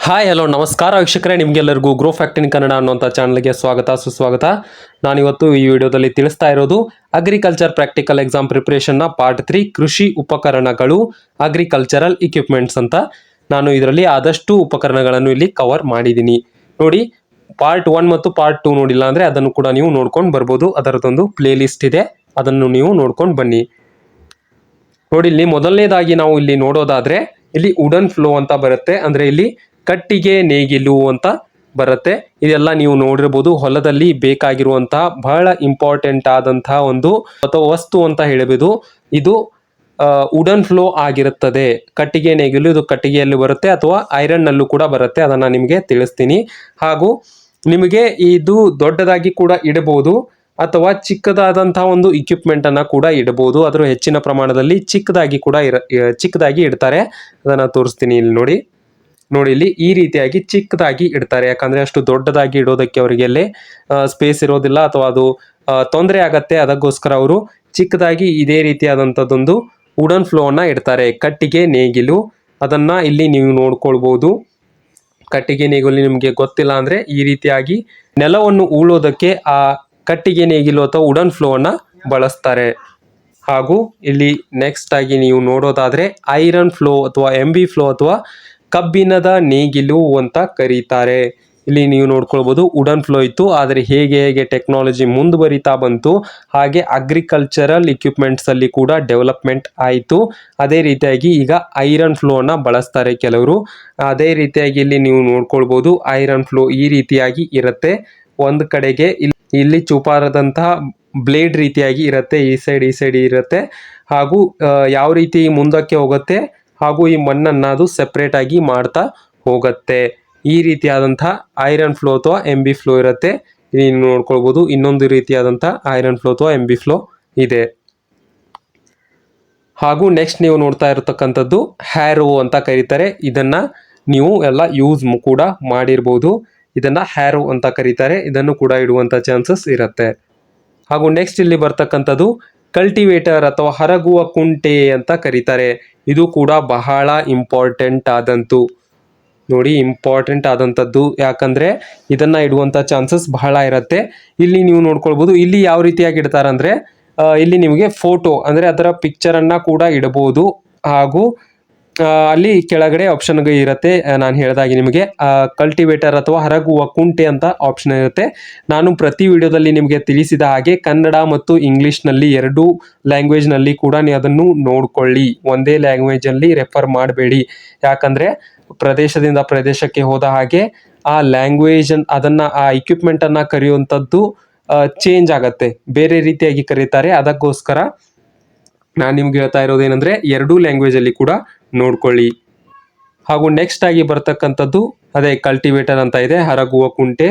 Hi hello ನಮಸ್ಕಾರ ವೀಕ್ಷಕರೇ, ನಿಮಗೆಲ್ಲರಿಗೂ ಗ್ರೋ ಫ್ಯಾಕ್ಟ್ ಇನ್ ಕನ್ನಡ ಅನ್ನುವಂಥ ಚಾನಲ್ಗೆ ಸ್ವಾಗತ ಸುಸ್ವಾಗತ. ನಾನಿವತ್ತು ಈ ವಿಡಿಯೋದಲ್ಲಿ ತಿಳಿಸ್ತಾ ಇರೋದು ಅಗ್ರಿಕಲ್ಚರ್ ಪ್ರಾಕ್ಟಿಕಲ್ ಎಕ್ಸಾಮ್ ಪ್ರಿಪ್ರೇಷನ್ನ ಪಾರ್ಟ್ 3 ಕೃಷಿ ಉಪಕರಣಗಳು ಅಗ್ರಿಕಲ್ಚರಲ್ ಇಕ್ವಿಪ್ಮೆಂಟ್ಸ್ ಅಂತ. ನಾನು ಇದರಲ್ಲಿ ಆದಷ್ಟು ಉಪಕರಣಗಳನ್ನು ಇಲ್ಲಿ ಕವರ್ ಮಾಡಿದ್ದೀನಿ. ನೋಡಿ, ಪಾರ್ಟ್ 1 ಮತ್ತು ಪಾರ್ಟ್ 2 ನೋಡಿಲ್ಲ ಅಂದರೆ ಅದನ್ನು ಕೂಡ ನೀವು ನೋಡ್ಕೊಂಡು ಬರ್ಬೋದು. ಅದರದೊಂದು ಪ್ಲೇ ಲಿಸ್ಟ್ ಇದೆ, ಅದನ್ನು ನೀವು ನೋಡ್ಕೊಂಡು ಬನ್ನಿ. ನೋಡಿ, ಇಲ್ಲಿ ಮೊದಲನೇದಾಗಿ ನಾವು ಇಲ್ಲಿ ನೋಡೋದಾದ್ರೆ ಇಲ್ಲಿ ವುಡನ್ ಫ್ಲೋ ಅಂತ ಬರುತ್ತೆ. ಅಂದ್ರೆ ಇಲ್ಲಿ ಕಟ್ಟಿಗೆ ನೇಗಿಲು ಅಂತ ಬರುತ್ತೆ. ಇದೆಲ್ಲ ನೀವು ನೋಡಿರ್ಬೋದು, ಹೊಲದಲ್ಲಿ ಬೇಕಾಗಿರುವಂತಹ ಬಹಳ ಇಂಪಾರ್ಟೆಂಟ್ ಆದಂತಹ ಒಂದು ಅಥವಾ ವಸ್ತು ಅಂತ ಹೇಳಬಹುದು. ಇದು ವುಡನ್ ಫ್ಲೋ ಆಗಿರುತ್ತದೆ. ಕಟ್ಟಿಗೆ ನೇಗಿಲು ಇದು ಕಟ್ಟಿಗೆಯಲ್ಲಿ ಬರುತ್ತೆ ಅಥವಾ ಐರನ್ ನಲ್ಲೂ ಕೂಡ ಬರುತ್ತೆ, ಅದನ್ನ ನಿಮಗೆ ತಿಳಿಸ್ತೀನಿ. ಹಾಗೂ ನಿಮಗೆ ಇದು ದೊಡ್ಡದಾಗಿ ಕೂಡ ಇಡಬಹುದು ಅಥವಾ ಚಿಕ್ಕದಾದಂತಹ ಒಂದು ಇಕ್ವಿಪ್ಮೆಂಟ್ ಅನ್ನ ಕೂಡ ಇಡಬಹುದು. ಅದರ ಹೆಚ್ಚಿನ ಪ್ರಮಾಣದಲ್ಲಿ ಚಿಕ್ಕದಾಗಿ ಇಡ್ತಾರೆ. ಅದನ್ನ ತೋರಿಸ್ತೀನಿ. ಇಲ್ಲಿ ನೋಡಿ ಇಲ್ಲಿ ಈ ರೀತಿಯಾಗಿ ಚಿಕ್ಕದಾಗಿ ಇಡ್ತಾರೆ. ಯಾಕಂದ್ರೆ ಅಷ್ಟು ದೊಡ್ಡದಾಗಿ ಇಡೋದಕ್ಕೆ ಅವರಿಗೆ ಅಲ್ಲಿ ಸ್ಪೇಸ್ ಇರೋದಿಲ್ಲ ಅಥವಾ ಅದು ತೊಂದರೆ ಆಗತ್ತೆ. ಅದಕ್ಕೋಸ್ಕರ ಅವರು ಚಿಕ್ಕದಾಗಿ ಇದೇ ರೀತಿಯಾದಂಥದ್ದೊಂದು ವುಡನ್ ಫ್ಲೋ ಅನ್ನ ಇಡ್ತಾರೆ. ಕಟ್ಟಿಗೆ ನೇಗಿಲು, ಅದನ್ನ ಇಲ್ಲಿ ನೀವು ನೋಡ್ಕೊಳ್ಬಹುದು. ಕಟ್ಟಿಗೆ ನೇಗಿಲು ನಿಮಗೆ ಗೊತ್ತಿಲ್ಲ ಅಂದ್ರೆ ಈ ರೀತಿಯಾಗಿ ನೆಲವನ್ನು ಉಳೋದಕ್ಕೆ ಆ ಕಟ್ಟಿಗೆ ನೇಗಿಲು ಅಥವಾ ವುಡನ್ ಫ್ಲೋ ಅನ್ನ ಬಳಸ್ತಾರೆ. ಹಾಗೂ ಇಲ್ಲಿ ನೆಕ್ಸ್ಟ್ ಆಗಿ ನೀವು ನೋಡೋದಾದ್ರೆ ಐರನ್ ಫ್ಲೋ ಅಥವಾ ಎಂಬಿ ಫ್ಲೋ ಅಥವಾ ಕಬ್ಬಿಣದ ನೇಗಿಲು ಅಂತ ಕರೀತಾರೆ. ಇಲ್ಲಿ ನೀವು ನೋಡ್ಕೊಳ್ಬಹುದು, ವುಡನ್ ಫ್ಲೋ ಇತ್ತು, ಆದರೆ ಹೇಗೆ ಟೆಕ್ನಾಲಜಿ ಮುಂದುವರಿತಾ ಬಂತು ಹಾಗೆ ಅಗ್ರಿಕಲ್ಚರಲ್ ಇಕ್ವಿಪ್ಮೆಂಟ್ಸ್ ಅಲ್ಲಿ ಕೂಡ ಡೆವಲಪ್ಮೆಂಟ್ ಆಯಿತು. ಅದೇ ರೀತಿಯಾಗಿ ಈಗ ಐರನ್ ಫ್ಲೋ ಅನ್ನ ಬಳಸ್ತಾರೆ ಕೆಲವರು. ಅದೇ ರೀತಿಯಾಗಿ ಇಲ್ಲಿ ನೀವು ನೋಡ್ಕೊಳ್ಬಹುದು, ಐರನ್ ಫ್ಲೋ ಈ ರೀತಿಯಾಗಿ ಇರುತ್ತೆ. ಒಂದು ಕಡೆಗೆ ಇಲ್ಲಿ ಚೂಪಾರದಂತಹ ಬ್ಲೇಡ್ ರೀತಿಯಾಗಿ ಇರುತ್ತೆ, ಈ ಸೈಡ್ ಇರುತ್ತೆ. ಹಾಗೂ ಯಾವ ರೀತಿ ಮುಂದಕ್ಕೆ ಹೋಗುತ್ತೆ ಹಾಗೂ ಈ ಮಣ್ಣನ್ನ ಅದು ಸೆಪರೇಟ್ ಆಗಿ ಮಾಡ್ತಾ ಹೋಗುತ್ತೆ. ಈ ರೀತಿಯಾದಂತಹ ಐರನ್ ಫ್ಲೋ ಅಥವಾ ಎಂಬಿ ಫ್ಲೋ ಇರುತ್ತೆ. ಇಲ್ಲಿ ನೋಡ್ಕೊಳ್ಬಹುದು, ಇನ್ನೊಂದು ರೀತಿಯಾದಂತಹ ಐರನ್ ಫ್ಲೋ ಅಥವಾ ಎಂಬಿ ಫ್ಲೋ ಇದೆ. ಹಾಗೂ ನೆಕ್ಸ್ಟ್ ನೀವು ನೋಡ್ತಾ ಇರತಕ್ಕಂಥದ್ದು ಹ್ಯಾರೋ ಅಂತ ಕರೀತಾರೆ. ಇದನ್ನ ನೀವು ಎಲ್ಲ ಯೂಸ್ ಕೂಡ ಮಾಡಿರ್ಬೋದು. ಇದನ್ನ ಹ್ಯಾರೋ ಅಂತ ಕರೀತಾರೆ. ಇದನ್ನು ಕೂಡ ಇಡುವಂತ ಚಾನ್ಸಸ್ ಇರುತ್ತೆ. ಹಾಗೂ ನೆಕ್ಸ್ಟ್ ಇಲ್ಲಿ ಬರ್ತಕ್ಕಂಥದ್ದು ಕಲ್ಟಿವೇಟರ್ ಅಥವಾ ಹರಗುವ ಕುಂಟೆ ಅಂತ ಕರೀತಾರೆ. ಇದು ಕೂಡ ಬಹಳ ಇಂಪಾರ್ಟೆಂಟ್ ಆದಂಥದ್ದು. ಯಾಕಂದ್ರೆ ಇದನ್ನ ಇಡುವಂತ ಚಾನ್ಸಸ್ ಬಹಳ ಇರುತ್ತೆ. ಇಲ್ಲಿ ನೀವು ನೋಡ್ಕೊಳ್ಬಹುದು, ಇಲ್ಲಿ ಯಾವ ರೀತಿಯಾಗಿ ಇಡ್ತಾರೆ ಅಂದ್ರೆ ಇಲ್ಲಿ ನಿಮಗೆ ಫೋಟೋ ಅಂದ್ರೆ ಅದರ ಪಿಕ್ಚರ್ ಅನ್ನ ಕೂಡ ಇಡಬಹುದು. ಹಾಗೂ ಅಲ್ಲಿ ಕೆಳಗಡೆ ಆಪ್ಷನ್ ಇರುತ್ತೆ. ನಾನು ಹೇಳಿದಾಗೆ ನಿಮಗೆ ಕಲ್ಟಿವೇಟರ್ ಅಥವಾ ಹರಗುವ ಕುಂಟೆ ಅಂತ ಆಪ್ಷನ್ ಇರುತ್ತೆ. ನಾನು ಪ್ರತಿ ವಿಡಿಯೋದಲ್ಲಿ ನಿಮಗೆ ತಿಳಿಸಿದ ಹಾಗೆ ಕನ್ನಡ ಮತ್ತು ಇಂಗ್ಲಿಷ್ ನಲ್ಲಿ ಎರಡೂ ಲ್ಯಾಂಗ್ವೇಜ್ ನಲ್ಲಿ ಕೂಡ ನೀವು ಅದನ್ನು ನೋಡ್ಕೊಳ್ಳಿ. ಒಂದೇ ಲ್ಯಾಂಗ್ವೇಜ್ ಅಲ್ಲಿ ರೆಫರ್ ಮಾಡಬೇಡಿ. ಯಾಕಂದ್ರೆ ಪ್ರದೇಶದಿಂದ ಪ್ರದೇಶಕ್ಕೆ ಹೋದ ಹಾಗೆ ಆ ಲ್ಯಾಂಗ್ವೇಜ್ ಆ ಇಕ್ವಿಪ್ಮೆಂಟ್ ಅನ್ನ ಕರೆಯುವಂಥದ್ದು ಚೇಂಜ್ ಆಗತ್ತೆ, ಬೇರೆ ರೀತಿಯಾಗಿ ಕರೀತಾರೆ. ಅದಕ್ಕೋಸ್ಕರ ನಾನು ನಿಮ್ಗೆ ಹೇಳ್ತಾ ಇರೋದೇನೆಂದ್ರೆ ಎರಡೂ ಲ್ಯಾಂಗ್ವೇಜ್ ಅಲ್ಲಿ ಕೂಡ ನೋಡ್ಕೊಳ್ಳಿ. ಹಾಗೂ ನೆಕ್ಸ್ಟ್ ಆಗಿ ಬರ್ತಕ್ಕಂಥದ್ದು ಅದೇ ಕಲ್ಟಿವೇಟರ್ ಅಂತ ಇದೆ, ಹರಗುವ ಕುಂಟೆ.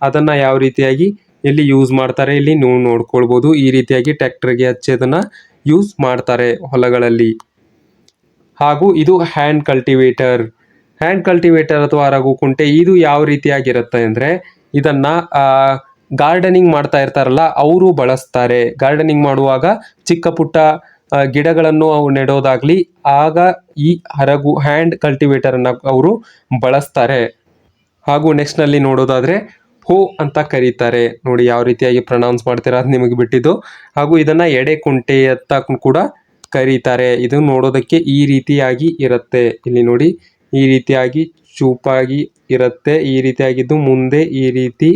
ಅದನ್ನ ಯಾವ ರೀತಿಯಾಗಿ ಇಲ್ಲಿ ಯೂಸ್ ಮಾಡ್ತಾರೆ ಇಲ್ಲಿ ನೀವು ನೋಡ್ಕೊಳ್ಬಹುದು. ಈ ರೀತಿಯಾಗಿ ಟ್ರ್ಯಾಕ್ಟರ್ಗೆ ಹಚ್ಚೋದನ್ನ ಯೂಸ್ ಮಾಡ್ತಾರೆ ಹೊಲಗಳಲ್ಲಿ. ಹಾಗೂ ಇದು ಹ್ಯಾಂಡ್ ಕಲ್ಟಿವೇಟರ್ ಅಥವಾ ಹರಗು ಕುಂಟೆ. ಇದು ಯಾವ ರೀತಿಯಾಗಿರುತ್ತೆ ಅಂದ್ರೆ ಇದನ್ನ ಗಾರ್ಡನಿಂಗ್ ಮಾಡ್ತಾ ಇರ್ತಾರಲ್ಲ ಅವರು ಬಳಸ್ತಾರೆ. ಗಾರ್ಡನಿಂಗ್ ಮಾಡುವಾಗ ಚಿಕ್ಕ ಪುಟ್ಟ ಗಿಡಗಳನ್ನು ಅವು ನೆಡೋದಾಗ್ಲಿ ಆಗ ಈ ಹ್ಯಾಂಡ್ ಕಲ್ಟಿವೇಟರ್ ಅನ್ನ ಅವರು ಬಳಸ್ತಾರೆ. ಹಾಗೂ ನೆಕ್ಸ್ಟ್ ನಲ್ಲಿ ನೋಡೋದಾದ್ರೆ ಹೋ ಅಂತ ಕರೀತಾರೆ. ನೋಡಿ ಯಾವ ರೀತಿಯಾಗಿ ಪ್ರೊನೌನ್ಸ್ ಮಾಡ್ತೀರಾ ಅದು ನಿಮಗೆ ಬಿಟ್ಟಿದ್ದು. ಹಾಗೂ ಇದನ್ನ ಎಡೆ ಕುಂಟೆ ಅಂತ ಕೂಡ ಕರೀತಾರೆ. ಇದು ನೋಡೋದಕ್ಕೆ ಈ ರೀತಿಯಾಗಿ ಇರುತ್ತೆ. ಇಲ್ಲಿ ನೋಡಿ, ಈ ರೀತಿಯಾಗಿ ಚೂಪಾಗಿ ಇರುತ್ತೆ. ಈ ರೀತಿಯಾಗಿದ್ದು ಮುಂದೆ ಈ ರೀತಿ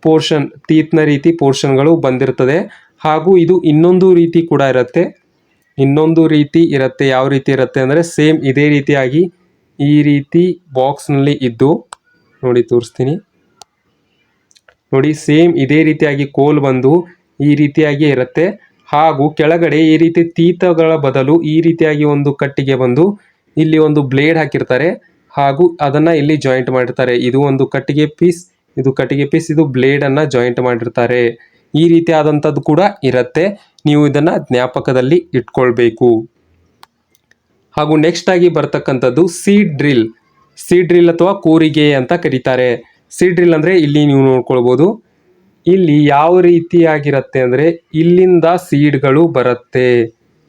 ಪೋರ್ಷನ್ ಟೀತ್ನ ರೀತಿ ಪೋರ್ಷನ್ಗಳು ಬಂದಿರ್ತದೆ. ಹಾಗೂ ಇದು ಇನ್ನೊಂದು ರೀತಿ ಕೂಡ ಇರುತ್ತೆ. ಯಾವ ರೀತಿ ಇರುತ್ತೆ ಅಂದ್ರೆ ಸೇಮ್ ಇದೇ ರೀತಿಯಾಗಿ ಈ ರೀತಿ ಬಾಕ್ಸ್ ನಲ್ಲಿ ಇದ್ದು ನೋಡಿ ತೋರಿಸ್ತೀನಿ. ನೋಡಿ, ಸೇಮ್ ಇದೇ ರೀತಿಯಾಗಿ ಕೋಲ್ ಬಂದು ಈ ರೀತಿಯಾಗಿ ಇರುತ್ತೆ. ಹಾಗೂ ಕೆಳಗಡೆ ಈ ರೀತಿ ತೀತಗಳ ಬದಲು ಈ ರೀತಿಯಾಗಿ ಒಂದು ಕಟ್ಟಿಗೆ ಬಂದು ಇಲ್ಲಿ ಒಂದು ಬ್ಲೇಡ್ ಹಾಕಿರ್ತಾರೆ. ಹಾಗೂ ಅದನ್ನ ಇಲ್ಲಿ ಜಾಯಿಂಟ್ ಮಾಡಿರ್ತಾರೆ. ಇದು ಒಂದು ಕಟ್ಟಿಗೆ ಪೀಸ್, ಇದು ಬ್ಲೇಡ್ ಅನ್ನ ಜಾಯಿಂಟ್ ಮಾಡಿರ್ತಾರೆ. ಈ ರೀತಿಯಾದಂಥದ್ದು ಕೂಡ ಇರುತ್ತೆ. ನೀವು ಇದನ್ನ ಜ್ಞಾಪಕದಲ್ಲಿ ಇಟ್ಕೊಳ್ಬೇಕು. ಹಾಗೂ ನೆಕ್ಸ್ಟ್ ಆಗಿ ಬರ್ತಕ್ಕಂಥದ್ದು ಸೀಡ್ ಡ್ರಿಲ್ ಅಥವಾ ಕೂರಿಗೆ ಅಂತ ಕರೀತಾರೆ. ಸೀಡ್ ಡ್ರಿಲ್ ಅಂದ್ರೆ ಇಲ್ಲಿ ನೀವು ನೋಡ್ಕೊಳ್ಬಹುದು, ಇಲ್ಲಿ ಯಾವ ರೀತಿಯಾಗಿರುತ್ತೆ ಅಂದ್ರೆ ಇಲ್ಲಿಂದ ಸೀಡ್ಗಳು ಬರುತ್ತೆ.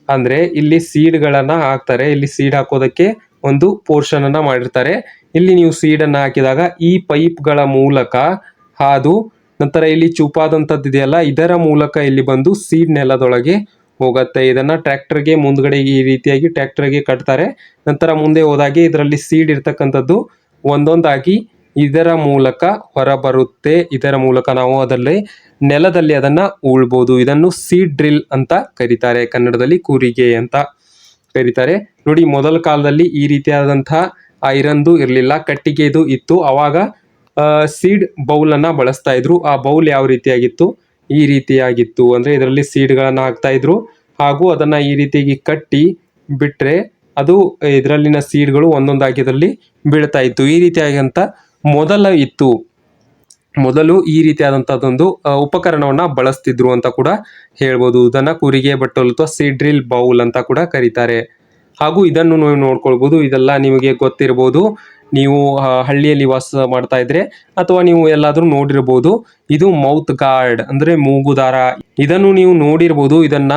ಅಂದ್ರೆ ಇಲ್ಲಿ ಸೀಡ್ಗಳನ್ನ ಹಾಕ್ತಾರೆ. ಇಲ್ಲಿ ಸೀಡ್ ಹಾಕೋದಕ್ಕೆ ಒಂದು ಪೋರ್ಷನ್ ಅನ್ನ ಮಾಡಿರ್ತಾರೆ. ಇಲ್ಲಿ ನೀವು ಸೀಡ್ ಅನ್ನ ಹಾಕಿದಾಗ ಈ ಪೈಪ್ಗಳ ಮೂಲಕ ಹಾದು ನಂತರ ಇಲ್ಲಿ ಚೂಪಾದಂಥದ್ದು ಇದೆಯಲ್ಲ ಇದರ ಮೂಲಕ ಇಲ್ಲಿ ಬಂದು ಸೀಡ್ ನೆಲದೊಳಗೆ ಹೋಗುತ್ತೆ. ಇದನ್ನ ಟ್ರ್ಯಾಕ್ಟರ್ಗೆ ಮುಂದ್ಗಡೆ ಈ ರೀತಿಯಾಗಿ ಟ್ರ್ಯಾಕ್ಟರ್ಗೆ ಕಟ್ತಾರೆ. ನಂತರ ಮುಂದೆ ಹೋದಾಗೆ ಇದರಲ್ಲಿ ಸೀಡ್ ಇರ್ತಕ್ಕಂಥದ್ದು ಒಂದೊಂದಾಗಿ ಇದರ ಮೂಲಕ ಹೊರಬರುತ್ತೆ. ಇದರ ಮೂಲಕ ನಾವು ಅದರಲ್ಲಿ ನೆಲದಲ್ಲಿ ಅದನ್ನ ಉಳ್ಬೋದು. ಇದನ್ನು ಸೀಡ್ ಡ್ರಿಲ್ ಅಂತ ಕರೀತಾರೆ, ಕನ್ನಡದಲ್ಲಿ ಕೂರಿಗೆ ಅಂತ ಕರೀತಾರೆ. ನೋಡಿ, ಮೊದಲ ಕಾಲದಲ್ಲಿ ಈ ರೀತಿಯಾದಂತಹ ಐರನ್ದು ಇರಲಿಲ್ಲ, ಕಟ್ಟಿಗೆದು ಇತ್ತು. ಅವಾಗ ಸೀಡ್ ಬೌಲ್ ಅನ್ನ ಬಳಸ್ತಾ ಇದ್ರು. ಆ ಬೌಲ್ ಯಾವ ರೀತಿಯಾಗಿತ್ತು, ಈ ರೀತಿಯಾಗಿತ್ತು. ಅಂದ್ರೆ ಇದರಲ್ಲಿ ಸೀಡ್ಗಳನ್ನ ಹಾಕ್ತಾ ಇದ್ರು ಹಾಗೂ ಅದನ್ನ ಈ ರೀತಿಯಾಗಿ ಕಟ್ಟಿ ಬಿಟ್ರೆ ಅದು ಇದರಲ್ಲಿನ ಸೀಡ್ಗಳು ಒಂದೊಂದಾಗಿ ಇದರಲ್ಲಿ ಬೀಳ್ತಾ ಇತ್ತು. ಈ ರೀತಿಯಾದಂತ ಮೊದಲು ಈ ರೀತಿಯಾದಂತಹದೊಂದು ಉಪಕರಣವನ್ನ ಬಳಸ್ತಿದ್ರು ಅಂತ ಕೂಡ ಹೇಳ್ಬೋದು. ಇದನ್ನ ಕೂರಿಗೆ ಬಟ್ಟಲು ಅಥವಾ ಸೀಡ್ ಡ್ರಿಲ್ ಬೌಲ್ ಅಂತ ಕೂಡ ಕರೀತಾರೆ. ಹಾಗೂ ಇದನ್ನು ನೀವು ನೋಡ್ಕೊಳ್ಬಹುದು. ಇದೆಲ್ಲ ನಿಮಗೆ ಗೊತ್ತಿರಬಹುದು, ನೀವು ಹಳ್ಳಿಯಲ್ಲಿ ವಾಸ ಮಾಡ್ತಾ ಇದ್ರೆ ಅಥವಾ ನೀವು ಎಲ್ಲಾದ್ರೂ ನೋಡಿರ್ಬೋದು. ಇದು ಮೌತ್ ಗಾರ್ಡ್ ಅಂದ್ರೆ ಮೂಗುದಾರ. ಇದನ್ನು ನೀವು ನೋಡಿರ್ಬೋದು. ಇದನ್ನ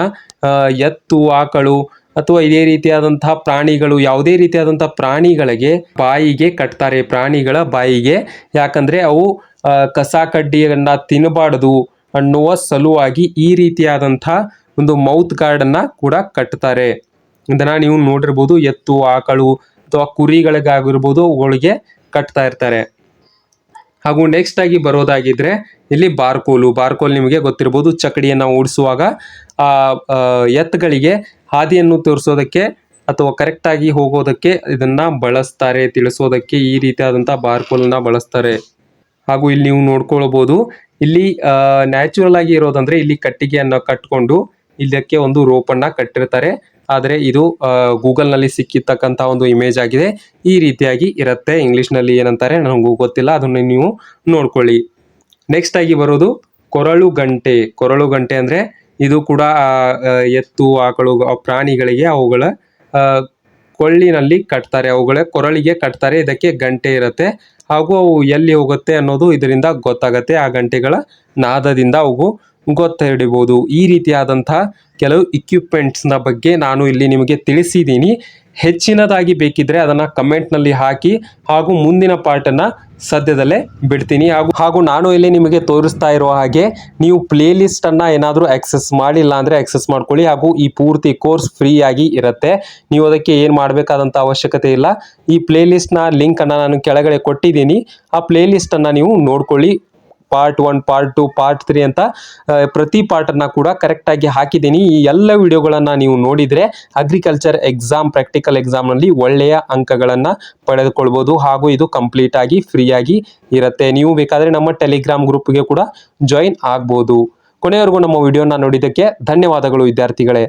ಎತ್ತು, ಆಕಳು ಅಥವಾ ಇದೇ ರೀತಿಯಾದಂತಹ ಪ್ರಾಣಿಗಳು, ಯಾವುದೇ ರೀತಿಯಾದಂತಹ ಪ್ರಾಣಿಗಳಿಗೆ ಬಾಯಿಗೆ ಕಟ್ತಾರೆ, ಪ್ರಾಣಿಗಳ ಬಾಯಿಗೆ. ಯಾಕಂದ್ರೆ ಅವು ಕಸ ಕಡ್ಡಿಯನ್ನ ತಿನ್ನಬಾರದು ಅನ್ನುವ ಸಲುವಾಗಿ ಈ ರೀತಿಯಾದಂತಹ ಒಂದು ಮೌತ್ ಗಾರ್ಡ್ ಅನ್ನ ಕೂಡ ಕಟ್ತಾರೆ. ಇದನ್ನ ನೀವು ನೋಡಿರ್ಬೋದು. ಎತ್ತು, ಆಕಳು ಅಥವಾ ಕುರಿಗಳಿಗಾಗಿರ್ಬೋದು, ಅವುಗಳಿಗೆ ಕಟ್ತಾ ಇರ್ತಾರೆ. ಹಾಗೂ ನೆಕ್ಸ್ಟ್ ಆಗಿ ಬರೋದಾಗಿದ್ರೆ ಇಲ್ಲಿ ಬಾರ್ಕೋಲ್ ನಿಮಗೆ ಗೊತ್ತಿರ್ಬೋದು. ಚಕಡಿಯನ್ನ ಓಡಿಸುವಾಗ ಆ ಎತ್ತುಗಳಿಗೆ ಹಾದಿಯನ್ನು ತೋರಿಸೋದಕ್ಕೆ ಅಥವಾ ಕರೆಕ್ಟ್ ಆಗಿ ಹೋಗೋದಕ್ಕೆ ಇದನ್ನ ಬಳಸ್ತಾರೆ, ತಿಳಿಸೋದಕ್ಕೆ ಈ ರೀತಿಯಾದಂತಹ ಬಾರ್ಕೋಲ್ನ ಬಳಸ್ತಾರೆ. ಹಾಗೂ ಇಲ್ಲಿ ನೀವು ನೋಡ್ಕೊಳ್ಬಹುದು, ಇಲ್ಲಿ ನ್ಯಾಚುರಲ್ ಆಗಿ ಇರೋದಂದ್ರೆ ಇಲ್ಲಿ ಕಟ್ಟಿಗೆಯನ್ನ ಕಟ್ಕೊಂಡು ಇದಕ್ಕೆ ಒಂದು ರೋಪನ್ನ ಕಟ್ಟಿರ್ತಾರೆ. ಆದರೆ ಇದು ಗೂಗಲ್ ನಲ್ಲಿ ಸಿಕ್ಕಿರ್ತಕ್ಕಂಥ ಒಂದು ಇಮೇಜ್ ಆಗಿದೆ. ಈ ರೀತಿಯಾಗಿ ಇರುತ್ತೆ. ಇಂಗ್ಲಿಷ್ ನಲ್ಲಿ ಏನಂತಾರೆ ನನಗೂ ಗೊತ್ತಿಲ್ಲ, ಅದನ್ನು ನೀವು ನೋಡ್ಕೊಳ್ಳಿ. ನೆಕ್ಸ್ಟ್ ಆಗಿ ಬರೋದು ಕೊರಳು ಗಂಟೆ ಅಂದ್ರೆ ಇದು ಕೂಡ ಎತ್ತು, ಆಕಳು, ಪ್ರಾಣಿಗಳಿಗೆ ಅವುಗಳ ಕೊಳ್ಳಿನಲ್ಲಿ ಕಟ್ತಾರೆ, ಅವುಗಳ ಕೊರಳಿಗೆ ಕಟ್ತಾರೆ. ಇದಕ್ಕೆ ಗಂಟೆ ಇರುತ್ತೆ ಹಾಗೂ ಅವು ಎಲ್ಲಿ ಹೋಗುತ್ತೆ ಅನ್ನೋದು ಇದರಿಂದ ಗೊತ್ತಾಗತ್ತೆ. ಆ ಗಂಟೆಗಳ ನಾದದಿಂದ ಅವು ಗೊತ್ತಿಡಬಹುದು. ಈ ರೀತಿಯಾದಂತಹ ಕೆಲವು ಇಕ್ವಿಪ್ಮೆಂಟ್ಸ್ನ ಬಗ್ಗೆ ನಾನು ಇಲ್ಲಿ ನಿಮಗೆ ತಿಳಿಸಿದ್ದೀನಿ. ಹೆಚ್ಚಿನದಾಗಿ ಬೇಕಿದ್ರೆ ಅದನ್ನ ಕಮೆಂಟ್ ನಲ್ಲಿ ಹಾಕಿ ಹಾಗೂ ಮುಂದಿನ ಪಾರ್ಟನ್ನ ಸದ್ಯದಲ್ಲೇ ಬಿಡ್ತೀನಿ. ಹಾಗೂ ನಾನು ಇಲ್ಲಿ ನಿಮಗೆ ತೋರಿಸ್ತಾ ಇರುವ ಹಾಗೆ ನೀವು ಪ್ಲೇ ಲಿಸ್ಟ್ ಅನ್ನ ಏನಾದರೂ ಆಕ್ಸೆಸ್ ಮಾಡಿಲ್ಲ ಅಂದ್ರೆ ಆಕ್ಸೆಸ್ ಮಾಡ್ಕೊಳ್ಳಿ. ಹಾಗೂ ಈ ಪೂರ್ತಿ ಕೋರ್ಸ್ ಫ್ರೀ ಆಗಿ ಇರುತ್ತೆ. ನೀವು ಅದಕ್ಕೆ ಏನು ಮಾಡಬೇಕಾದಂತ ಅವಶ್ಯಕತೆ ಇಲ್ಲ. ಈ ಪ್ಲೇ ಲಿಸ್ಟ್ನ ಲಿಂಕ್ ಅನ್ನ ನಾನು ಕೆಳಗಡೆ ಕೊಟ್ಟಿದ್ದೀನಿ. ಆ ಪ್ಲೇ ಲಿಸ್ಟ್ ಅನ್ನ ನೀವು ನೋಡ್ಕೊಳ್ಳಿ. ಪಾರ್ಟ್ 1, ಪಾರ್ಟ್ 2, ಪಾರ್ಟ್ 3 ಅಂತ ಪ್ರತಿ ಪಾರ್ಟನ್ನ ಕೂಡ ಕರೆಕ್ಟ್ ಆಗಿ ಹಾಕಿದ್ದೀನಿ. ಈ ಎಲ್ಲ ವಿಡಿಯೋಗಳನ್ನ ನೀವು ನೋಡಿದ್ರೆ ಅಗ್ರಿಕಲ್ಚರ್ ಎಕ್ಸಾಮ್, ಪ್ರಾಕ್ಟಿಕಲ್ ಎಕ್ಸಾಮ್ ನಲ್ಲಿ ಒಳ್ಳೆಯ ಅಂಕಗಳನ್ನ ಪಡೆದುಕೊಳ್ಬಹುದು. ಹಾಗೂ ಇದು ಕಂಪ್ಲೀಟ್ ಆಗಿ ಫ್ರೀ ಆಗಿ ಇರುತ್ತೆ. ನೀವು ಬೇಕಾದ್ರೆ ನಮ್ಮ ಟೆಲಿಗ್ರಾಮ್ ಗ್ರೂಪ್ಗೆ ಕೂಡ ಜಾಯಿನ್ ಆಗ್ಬೋದು. ಕೊನೆಯವರೆಗೂ ನಮ್ಮ ವಿಡಿಯೋನ ನೋಡಿದ್ದಕ್ಕೆ ಧನ್ಯವಾದಗಳು ವಿದ್ಯಾರ್ಥಿಗಳೇ.